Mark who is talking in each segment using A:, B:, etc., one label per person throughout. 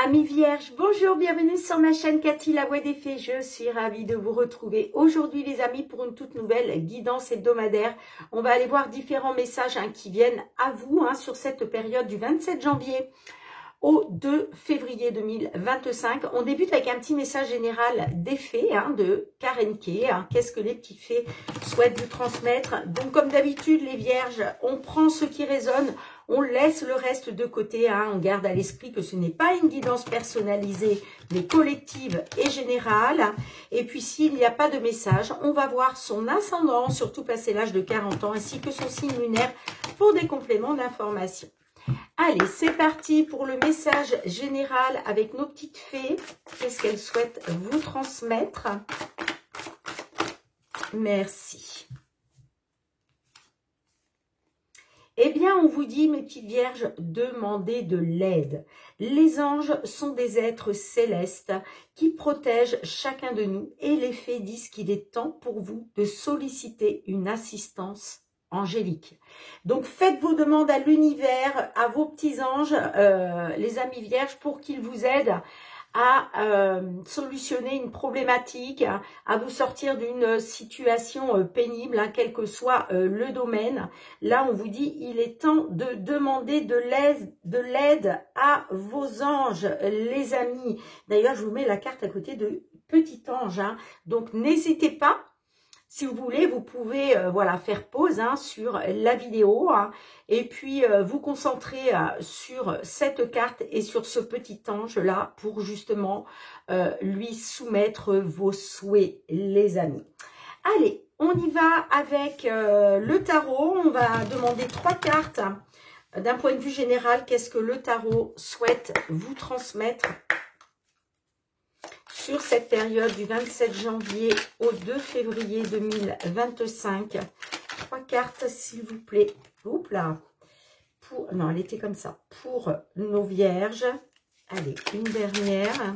A: Amis vierges, bonjour, bienvenue sur ma chaîne Cathy la voix des fées. Je suis ravie de vous retrouver aujourd'hui les amis pour une toute nouvelle guidance hebdomadaire. On va aller voir différents messages qui viennent à vous sur cette période du 27 janvier au 2 février 2025. On débute avec un petit message général des fées de Karen Kay. Qu'est-ce que les petites fées souhaitent vous transmettre? Donc comme d'habitude les vierges, on prend ce qui résonne. On laisse le reste de côté, on garde à l'esprit que ce n'est pas une guidance personnalisée, mais collective et générale. Et puis, s'il n'y a pas de message, on va voir son ascendant, surtout passé l'âge de 40 ans, ainsi que son signe lunaire pour des compléments d'information. Allez, c'est parti pour le message général avec nos petites fées. Qu'est-ce qu'elles souhaitent vous transmettre? Merci. Eh bien, on vous dit, mes petites vierges, demandez de l'aide. Les anges sont des êtres célestes qui protègent chacun de nous et les fées disent qu'il est temps pour vous de solliciter une assistance angélique. Donc, faites vos demandes à l'univers, à vos petits anges, les amis vierges, pour qu'ils vous aident à solutionner une problématique, à vous sortir d'une situation pénible, quel que soit le domaine. Là, on vous dit, il est temps de demander de l'aide à vos anges, les amis. D'ailleurs, je vous mets la carte à côté de petit ange. Donc, n'hésitez pas. Si vous voulez, vous pouvez voilà, faire pause sur la vidéo et puis vous concentrer sur cette carte et sur ce petit ange-là pour justement lui soumettre vos souhaits, les amis. Allez, on y va avec le tarot. On va demander 3 cartes. D'un point de vue général, qu'est-ce que le tarot souhaite vous transmettre sur cette période du 27 janvier au 2 février 2025. 3 cartes, s'il vous plaît. Oups là. Non, elle était comme ça. Pour nos vierges. Allez, une dernière.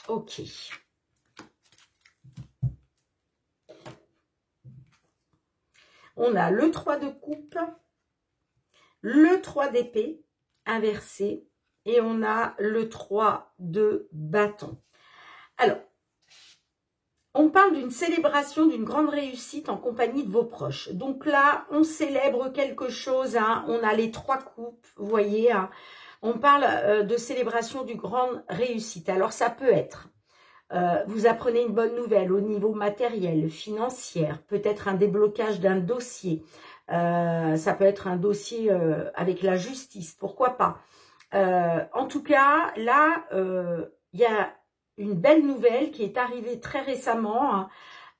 A: Ok. On a le 3 de coupe, le 3 d'épée inversé. Et on a le 3 de bâton. Alors, on parle d'une célébration, d'une grande réussite en compagnie de vos proches. Donc là, on célèbre quelque chose. On a les 3 coupes, vous voyez. On parle de célébration d'une grande réussite. Alors, ça peut être, vous apprenez une bonne nouvelle au niveau matériel, financier. Peut-être un déblocage d'un dossier. Ça peut être un dossier avec la justice, pourquoi pas. En tout cas, là, il y a une belle nouvelle qui est arrivée très récemment,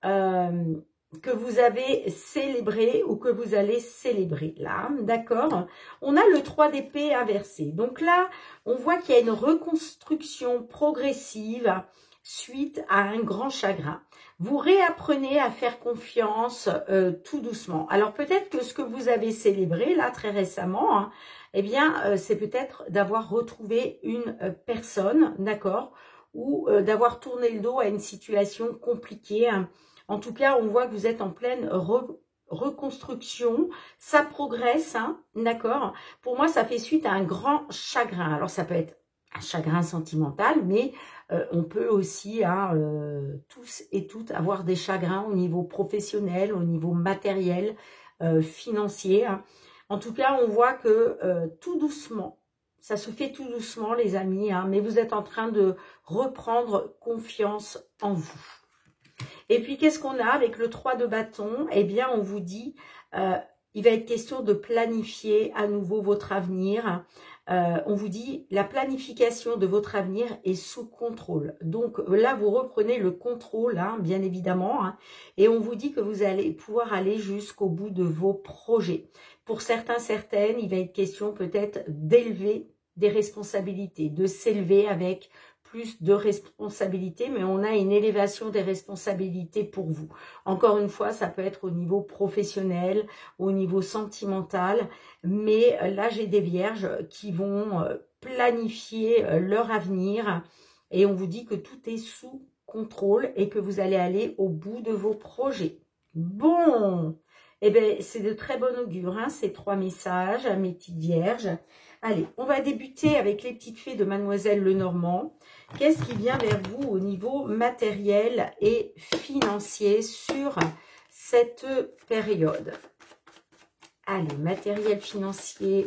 A: que vous avez célébré ou que vous allez célébrer. Là, d'accord? On a le 3 d'épée inversé. Donc là, on voit qu'il y a une reconstruction progressive suite à un grand chagrin. Vous réapprenez à faire confiance tout doucement. Alors peut-être que ce que vous avez célébré là très récemment, eh bien c'est peut-être d'avoir retrouvé une personne, d'accord, ou d'avoir tourné le dos à une situation compliquée. En tout cas, on voit que vous êtes en pleine reconstruction, ça progresse, d'accord. Pour moi, ça fait suite à un grand chagrin. Alors ça peut être un chagrin sentimental, mais on peut aussi, tous et toutes, avoir des chagrins au niveau professionnel, au niveau matériel, financier. En tout cas, on voit que tout doucement, ça se fait tout doucement, les amis, mais vous êtes en train de reprendre confiance en vous. Et puis, qu'est-ce qu'on a avec le 3 de bâton? Eh bien, on vous dit, il va être question de planifier à nouveau votre avenir. On vous dit, la planification de votre avenir est sous contrôle. Donc là, vous reprenez le contrôle, bien évidemment. Et on vous dit que vous allez pouvoir aller jusqu'au bout de vos projets. Pour certains, certaines, il va être question peut-être d'élever des responsabilités, de s'élever avec plus de responsabilités, mais on a une élévation des responsabilités pour vous. Encore une fois, ça peut être au niveau professionnel, au niveau sentimental, mais là, j'ai des vierges qui vont planifier leur avenir et on vous dit que tout est sous contrôle et que vous allez aller au bout de vos projets. Bon, Eh bien, c'est de très bon augure, hein, ces 3 messages, à mes petites vierges. Allez, on va débuter avec les petites fées de Mademoiselle Lenormand. Qu'est-ce qui vient vers vous au niveau matériel et financier sur cette période? Allez, matériel financier,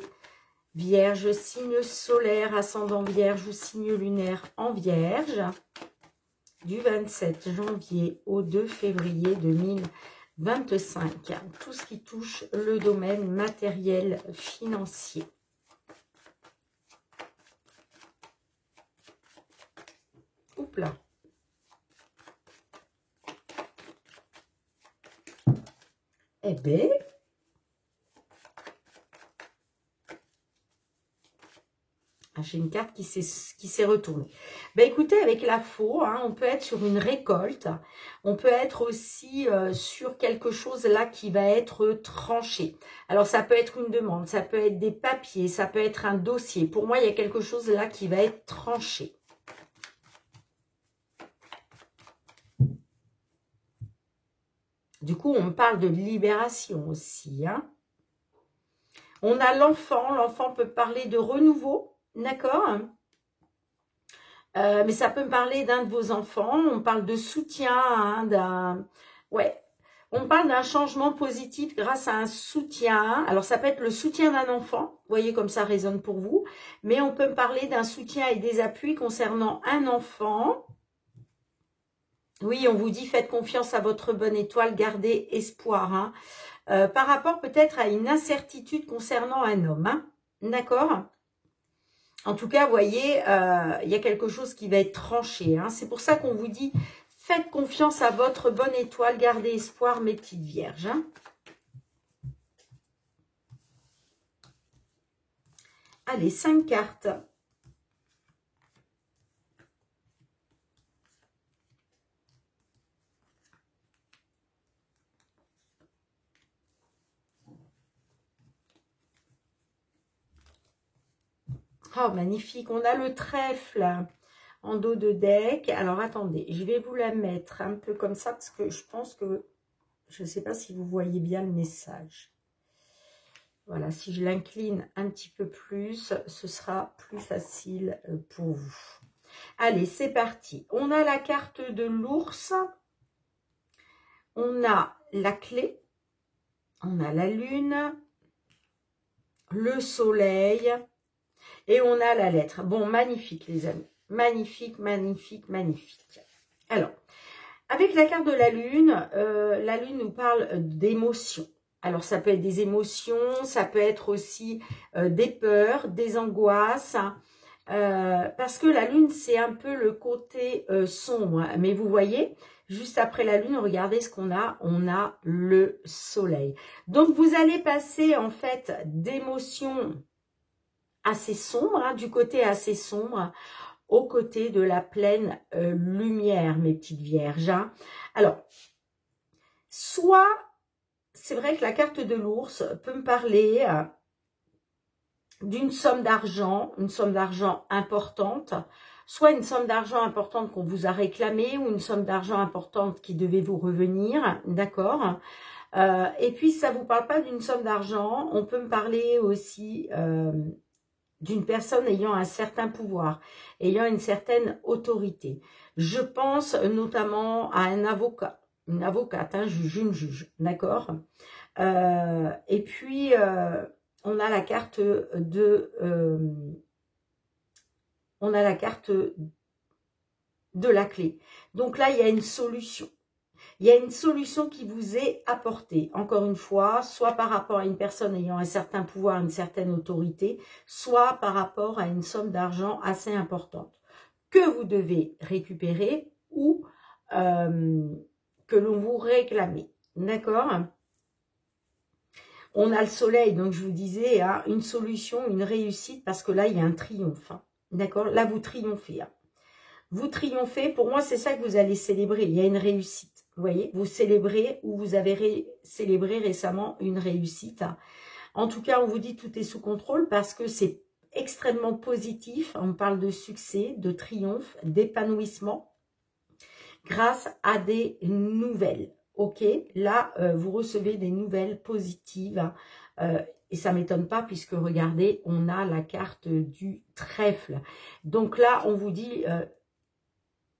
A: Vierge, signe solaire, ascendant Vierge ou signe lunaire en Vierge, du 27 janvier au 2 février 2025. Tout ce qui touche le domaine matériel financier. Oups là. Eh bien, j'ai une carte qui s'est retournée. Ben écoutez, avec la faux, hein, on peut être sur une récolte. On peut être aussi sur quelque chose là qui va être tranché. Alors, ça peut être une demande, ça peut être des papiers, ça peut être un dossier. Pour moi, il y a quelque chose là qui va être tranché. Du coup, on me parle de libération aussi, hein. On a l'enfant. L'enfant peut parler de renouveau. D'accord, mais ça peut me parler d'un de vos enfants. On parle de soutien, hein, ouais, on parle d'un changement positif grâce à un soutien. Alors, ça peut être le soutien d'un enfant. Vous voyez comme ça résonne pour vous. Mais on peut me parler d'un soutien et des appuis concernant un enfant. Oui, on vous dit, faites confiance à votre bonne étoile, gardez espoir. Hein. Par rapport peut-être à une incertitude concernant un homme. Hein. D'accord ? En tout cas, vous voyez, il y a quelque chose qui va être tranché. Hein. C'est pour ça qu'on vous dit, faites confiance à votre bonne étoile, gardez espoir, mes petites vierges. Hein. Allez, 5 cartes. Oh, magnifique. On a le trèfle en dos de deck. Alors, attendez, je vais vous la mettre un peu comme ça parce que je pense que, je ne sais pas si vous voyez bien le message. Voilà, si je l'incline un petit peu plus, ce sera plus facile pour vous. Allez, c'est parti. On a la carte de l'ours. On a la clé. On a la lune. Le soleil. Et on a la lettre. Bon, magnifique les amis. Magnifique, magnifique, magnifique. Alors, avec la carte de la lune nous parle d'émotions. Alors, ça peut être des émotions, ça peut être aussi des peurs, des angoisses. Parce que la lune, c'est un peu le côté sombre. Mais vous voyez, juste après la lune, regardez ce qu'on a. On a le soleil. Donc, vous allez passer en fait d'émotions assez sombre, hein, du côté assez sombre, au côté de la pleine lumière, mes petites vierges. Hein. Alors, soit, c'est vrai que la carte de l'ours peut me parler d'une somme d'argent, une somme d'argent importante, soit une somme d'argent importante qu'on vous a réclamée, ou une somme d'argent importante qui devait vous revenir, d'accord. Et puis, ça ne vous parle pas d'une somme d'argent, on peut me parler aussi d'une personne ayant un certain pouvoir, ayant une certaine autorité. Je pense notamment à un avocat, une avocate, un juge, une juge, d'accord. Et puis, on a la carte de... on a la carte de la clé. Donc là, il y a une solution. Il y a une solution qui vous est apportée, encore une fois, soit par rapport à une personne ayant un certain pouvoir, une certaine autorité, soit par rapport à une somme d'argent assez importante que vous devez récupérer ou que l'on vous réclame. D'accord ? On a le soleil, donc je vous disais, hein, une solution, une réussite, parce que là, il y a un triomphe. Hein. D'accord ? Là, vous triomphez. Hein. Vous triomphez, pour moi, c'est ça que vous allez célébrer. Il y a une réussite. Vous voyez, vous célébrez ou vous avez célébré récemment une réussite. En tout cas, on vous dit tout est sous contrôle parce que c'est extrêmement positif. On parle de succès, de triomphe, d'épanouissement grâce à des nouvelles. ok, là, vous recevez des nouvelles positives. Et ça ne m'étonne pas puisque, regardez, on a la carte du trèfle. Donc là, on vous dit,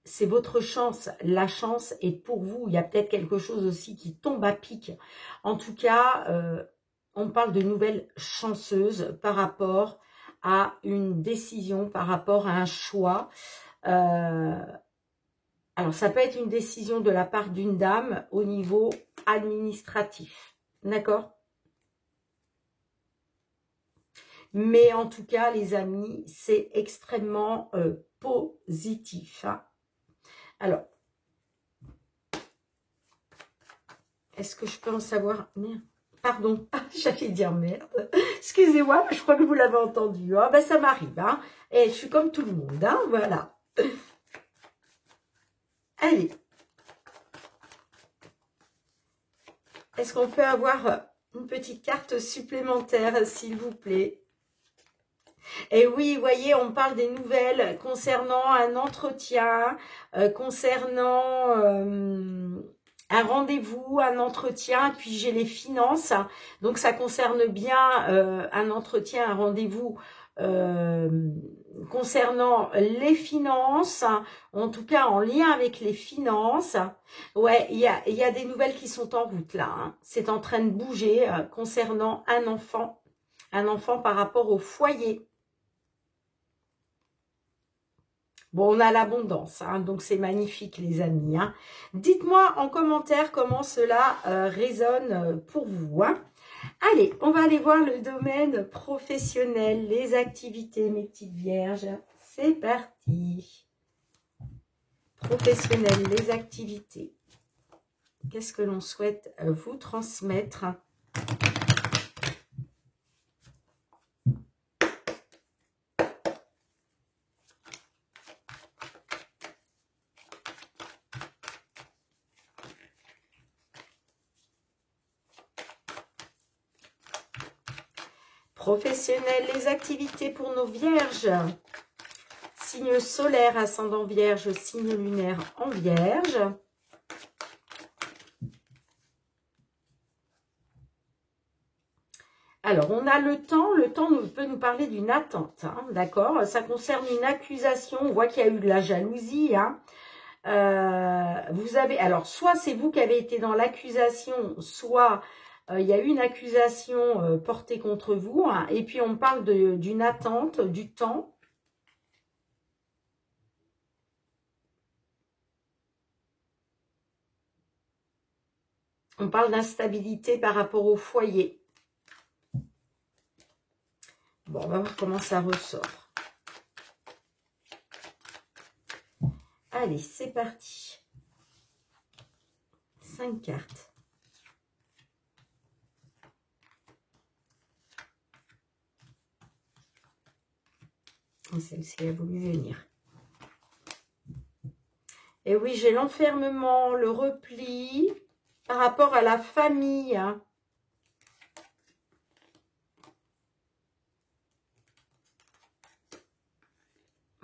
A: c'est votre chance. La chance est pour vous. Il y a peut-être quelque chose aussi qui tombe à pic. En tout cas, on parle de nouvelles chanceuses par rapport à une décision, par rapport à un choix. Alors, ça peut être une décision de la part d'une dame au niveau administratif. D'accord? Mais en tout cas, les amis, c'est extrêmement positif. Hein. Alors, est-ce que je peux en savoir? Merde. Pardon, j'allais dire merde. Excusez-moi, je crois que vous l'avez entendu. Hein. Ben, ça m'arrive. Hein. Et je suis comme tout le monde. Hein. Voilà. Allez. Est-ce qu'on peut avoir une petite carte supplémentaire, s'il vous plaît? Et oui, vous voyez, on parle des nouvelles concernant un entretien, concernant un rendez-vous, un entretien, puis j'ai les finances. Donc, ça concerne bien un entretien, un rendez-vous concernant les finances, en tout cas en lien avec les finances. Ouais, il y a des nouvelles qui sont en route là. Hein. C'est en train de bouger concernant un enfant par rapport au foyer. Bon, on a l'abondance, hein, donc c'est magnifique les amis. Hein. Dites-moi en commentaire comment cela résonne pour vous. Hein. Allez, on va aller voir le domaine professionnel, les activités, mes petites vierges. C'est parti. Professionnel, les activités. Qu'est-ce que l'on souhaite vous transmettre ? Professionnel, les activités pour nos vierges. Signe solaire, ascendant vierge, signe lunaire en vierge. Alors, on a le temps peut nous parler d'une attente, hein, d'accord? Ça concerne une accusation, on voit qu'il y a eu de la jalousie, hein. Vous avez, alors, soit c'est vous qui avez été dans l'accusation, soit il y a eu une accusation portée contre vous, hein, et puis on parle d'une attente, du temps. On parle d'instabilité par rapport au foyer. Bon, on va voir comment ça ressort. Allez, c'est parti. 5 cartes. Celle-ci a voulu venir. Et oui, j'ai l'enfermement, le repli par rapport à la famille. Hein.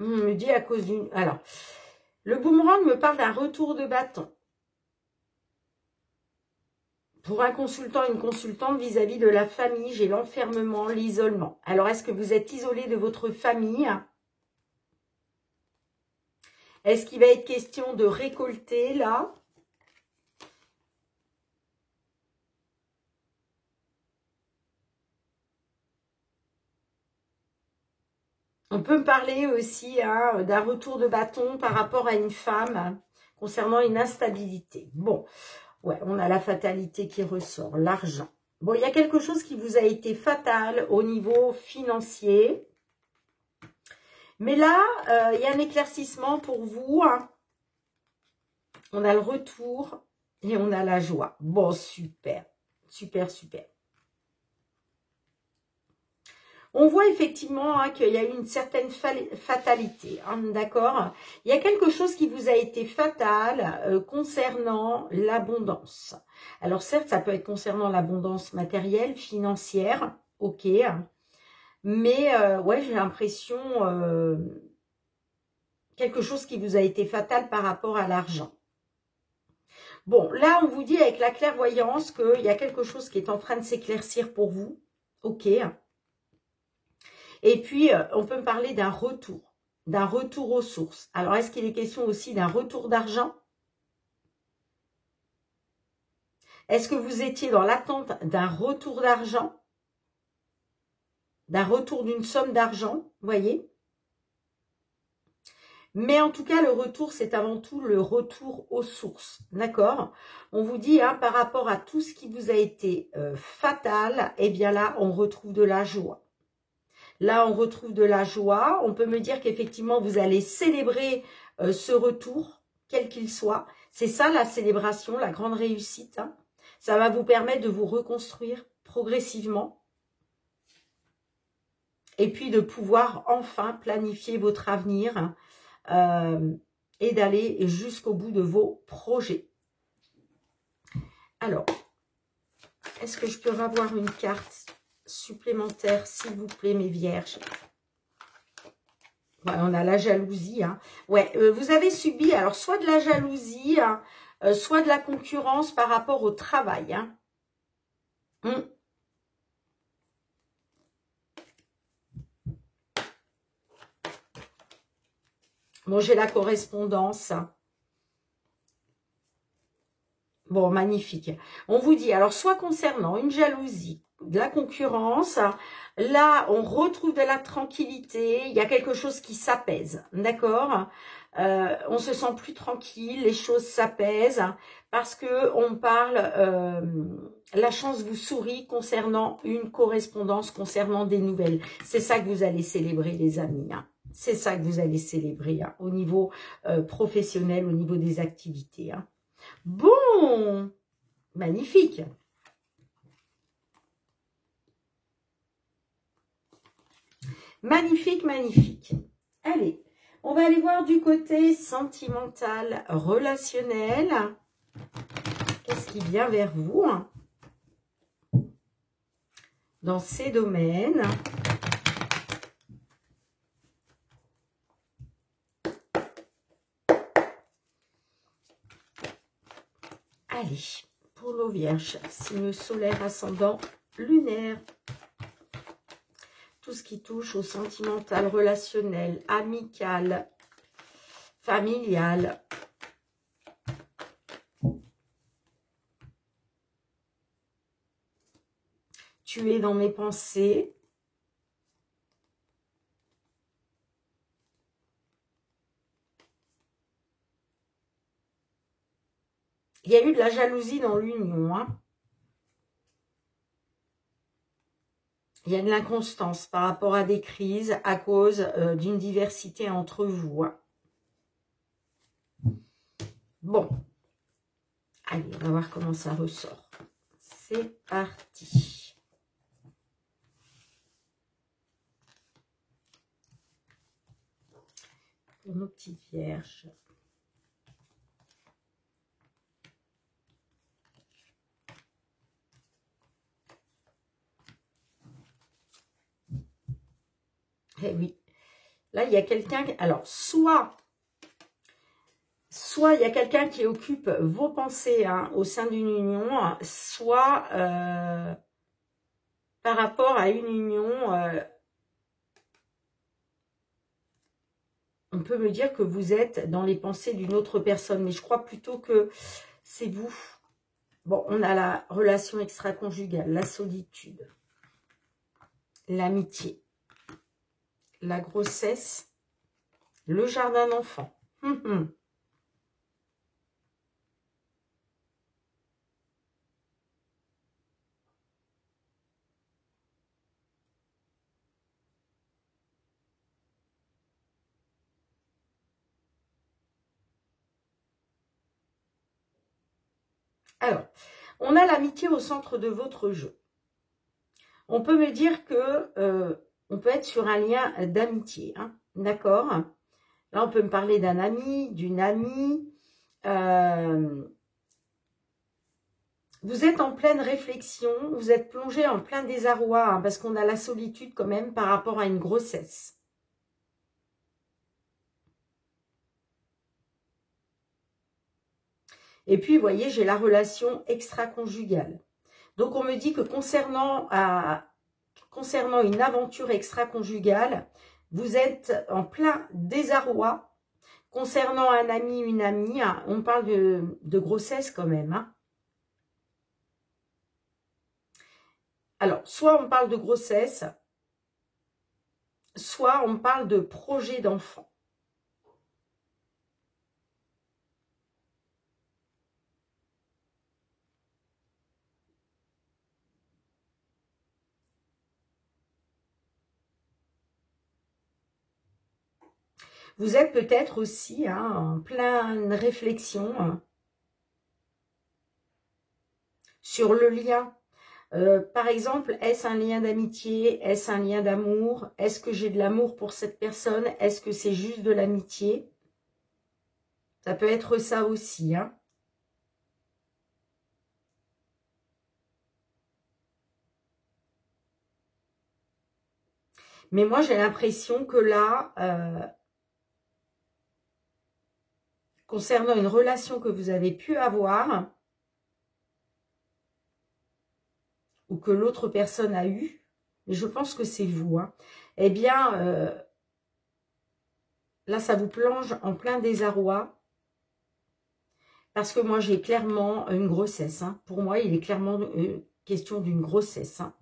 A: On me dit à cause d'une... Alors, le boomerang me parle d'un retour de bâton. Pour un consultant, une consultante vis-à-vis de la famille, j'ai l'enfermement, l'isolement. Alors, est-ce que vous êtes isolé de votre famille? Est-ce qu'il va être question de récolter, là? On peut me parler aussi hein, d'un retour de bâton par rapport à une femme hein, concernant une instabilité. Bon, ouais, on a la fatalité qui ressort, l'argent. Bon, il y a quelque chose qui vous a été fatal au niveau financier. Mais là, il y a un éclaircissement pour vous. Hein. On a le retour et on a la joie. Bon, super, super, super. On voit effectivement hein, qu'il y a eu une certaine fatalité, hein, d'accord? Il y a quelque chose qui vous a été fatal concernant l'abondance. Alors certes, ça peut être concernant l'abondance matérielle, financière, ok. Mais ouais, j'ai l'impression quelque chose qui vous a été fatal par rapport à l'argent. Bon, là, on vous dit avec la clairvoyance qu'il y a quelque chose qui est en train de s'éclaircir pour vous. Ok. Et puis, on peut me parler d'un retour aux sources. Alors, est-ce qu'il est question aussi d'un retour d'argent? Est-ce que vous étiez dans l'attente d'un retour d'argent? D'un retour d'une somme d'argent, voyez? Mais en tout cas, le retour, c'est avant tout le retour aux sources, d'accord? On vous dit, hein, par rapport à tout ce qui vous a été fatal, eh bien là, on retrouve de la joie. Là, on retrouve de la joie. On peut me dire qu'effectivement, vous allez célébrer ce retour, quel qu'il soit. C'est ça, la célébration, la grande réussite. Hein. Ça va vous permettre de vous reconstruire progressivement. Et puis, de pouvoir enfin planifier votre avenir et d'aller jusqu'au bout de vos projets. Alors, est-ce que je peux avoir une carte supplémentaire, s'il vous plaît, mes vierges? Ouais, on a la jalousie. Hein. Ouais, vous avez subi alors soit de la jalousie, hein, soit de la concurrence par rapport au travail. Hein. Bon, j'ai la correspondance. Bon, magnifique. On vous dit, alors, soit concernant une jalousie, de la concurrence, là, on retrouve de la tranquillité, il y a quelque chose qui s'apaise, d'accord? On se sent plus tranquille, les choses s'apaisent, parce que on parle, la chance vous sourit concernant une correspondance, concernant des nouvelles. C'est ça que vous allez célébrer, les amis, hein. C'est ça que vous allez célébrer, hein, au niveau professionnel, au niveau des activités, hein. Bon, magnifique. Magnifique, magnifique. Allez, on va aller voir du côté sentimental, relationnel. Qu'est-ce qui vient vers vous hein, dans ces domaines? Allez, pour nos vierges, signe solaire, ascendant, lunaire. Tout ce qui touche au sentimental, relationnel, amical, familial. Tu es dans mes pensées. Il y a eu de la jalousie dans l'union. Hein. Il y a de l'inconstance par rapport à des crises à cause d'une diversité entre vous. Hein. Bon. Allez, on va voir comment ça ressort. C'est parti. Pour nos petites vierges. Eh oui, là, il y a quelqu'un... Alors, soit il y a quelqu'un qui occupe vos pensées hein, au sein d'une union, soit par rapport à une union, on peut me dire que vous êtes dans les pensées d'une autre personne, mais je crois plutôt que c'est vous. Bon, on a la relation extra-conjugale, la solitude, l'amitié, la grossesse, le jardin d'enfant. Alors, on a l'amitié au centre de votre jeu. On peut me dire que on peut être sur un lien d'amitié, hein, d'accord? Là, on peut me parler d'un ami, d'une amie. Vous êtes en pleine réflexion, vous êtes plongé en plein désarroi, hein, parce qu'on a la solitude quand même par rapport à une grossesse. Et puis, vous voyez, j'ai la relation extra-conjugale. Donc, on me dit que concernant une aventure extra-conjugale, vous êtes en plein désarroi. Concernant un ami, une amie, hein, on parle de grossesse quand même. Hein. Alors, soit on parle de grossesse, soit on parle de projet d'enfant. Vous êtes peut-être aussi hein, en pleine réflexion hein, sur le lien. Par exemple, est-ce un lien d'amitié? Est-ce un lien d'amour? Est-ce que j'ai de l'amour pour cette personne? Est-ce que c'est juste de l'amitié? Ça peut être ça aussi. Hein. Mais moi, j'ai l'impression que là, concernant une relation que vous avez pu avoir, ou que l'autre personne a eu, mais je pense que c'est vous, hein, eh bien, là, ça vous plonge en plein désarroi, parce que moi, j'ai clairement une grossesse. Hein. Pour moi, il est clairement question d'une grossesse. Hein.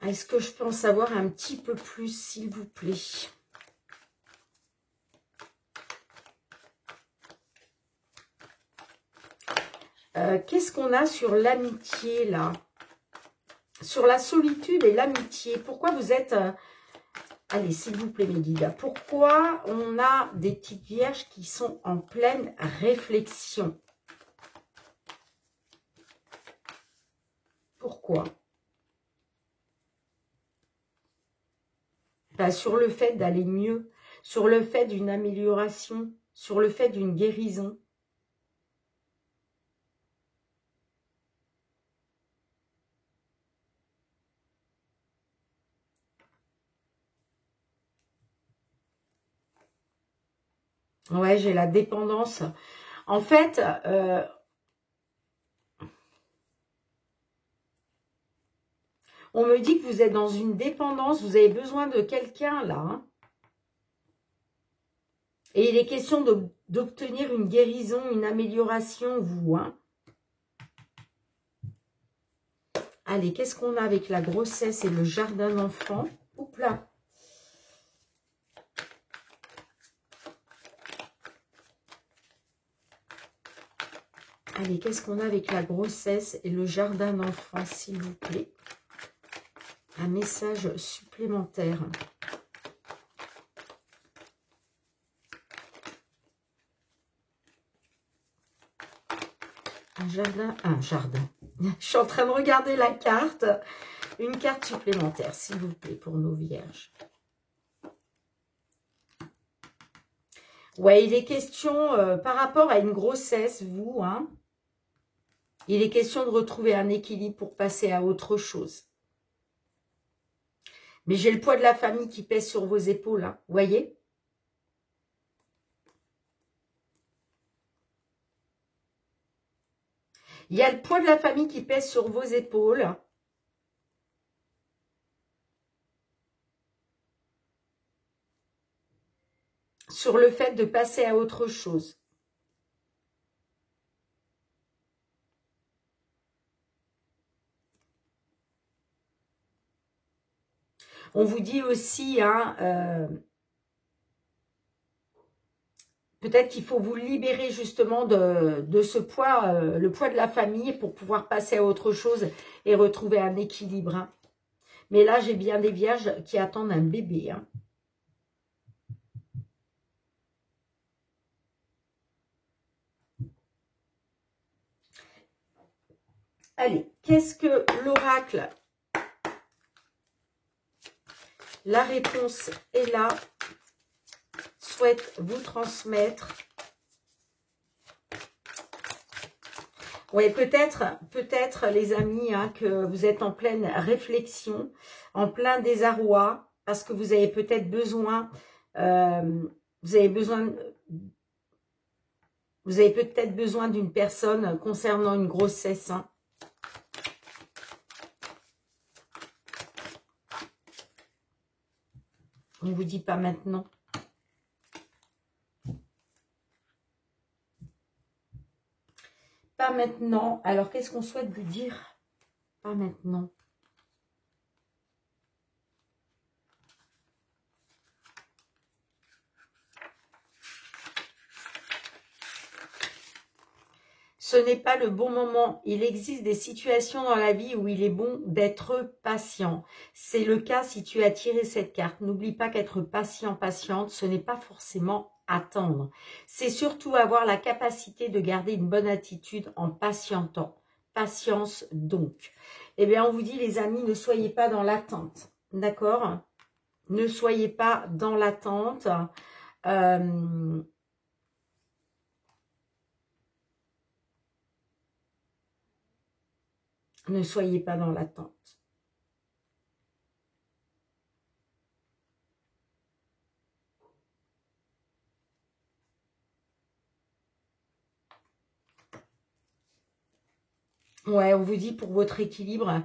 A: Est-ce que je peux en savoir un petit peu plus, s'il vous plaît? Qu'est-ce qu'on a sur l'amitié, là? Sur la solitude et l'amitié. Pourquoi vous êtes... allez, s'il vous plaît, mes guides. Pourquoi on a des petites vierges qui sont en pleine réflexion? Pourquoi? Ben, sur le fait d'aller mieux, sur le fait d'une amélioration, sur le fait d'une guérison. Ouais, j'ai la dépendance. En fait, on me dit que vous êtes dans une dépendance, vous avez besoin de quelqu'un là. Hein. Et il est question d'obtenir une guérison, une amélioration, vous. Hein. Allez, qu'est-ce qu'on a avec la grossesse et le jardin d'enfant? Oups là. Allez, qu'est-ce qu'on a avec la grossesse et le jardin d'enfant, s'il vous plaît? Un message supplémentaire. Un jardin. Je suis en train de regarder la carte. Une carte supplémentaire, s'il vous plaît, pour nos vierges. Ouais, il est question, par rapport à une grossesse, vous, hein, il est question de retrouver un équilibre pour passer à autre chose. Mais j'ai le poids de la famille qui pèse sur vos épaules, hein, vous voyez? Il y a le poids de la famille qui pèse sur vos épaules. Sur le fait de passer à autre chose. On vous dit aussi, hein, peut-être qu'il faut vous libérer justement de ce poids, le poids de la famille pour pouvoir passer à autre chose et retrouver un équilibre. Hein. Mais là, j'ai bien des vierges qui attendent un bébé. Hein. Allez, qu'est-ce que l'oracle? La réponse est là. Souhaite vous transmettre. Oui, peut-être les amis, hein, que vous êtes en pleine réflexion, en plein désarroi, parce que vous avez peut-être besoin, vous avez peut-être besoin d'une personne concernant une grossesse. Hein. On ne vous dit pas maintenant. Pas maintenant. Alors, qu'est-ce qu'on souhaite vous dire? Pas maintenant. Ce n'est pas le bon moment. Il existe des situations dans la vie où il est bon d'être patient. C'est le cas si tu as tiré cette carte. N'oublie pas qu'être patient, patiente, ce n'est pas forcément attendre. C'est surtout avoir la capacité de garder une bonne attitude en patientant. Patience donc. Eh bien, on vous dit, les amis, ne soyez pas dans l'attente. D'accord? Ne soyez pas dans l'attente. Ne soyez pas dans l'attente. Ouais, on vous dit pour votre équilibre,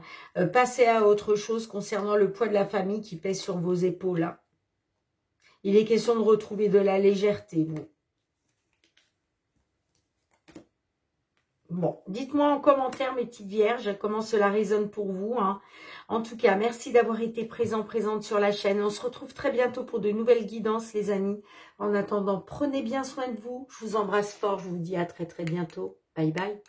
A: passez à autre chose concernant le poids de la famille qui pèse sur vos épaules. Hein. Il est question de retrouver de la légèreté, vous. Bon, dites-moi en commentaire, mes petites vierges, comment cela résonne pour vous. Hein. En tout cas, merci d'avoir été présente sur la chaîne. On se retrouve très bientôt pour de nouvelles guidances, les amis. En attendant, prenez bien soin de vous. Je vous embrasse fort. Je vous dis à très bientôt. Bye bye.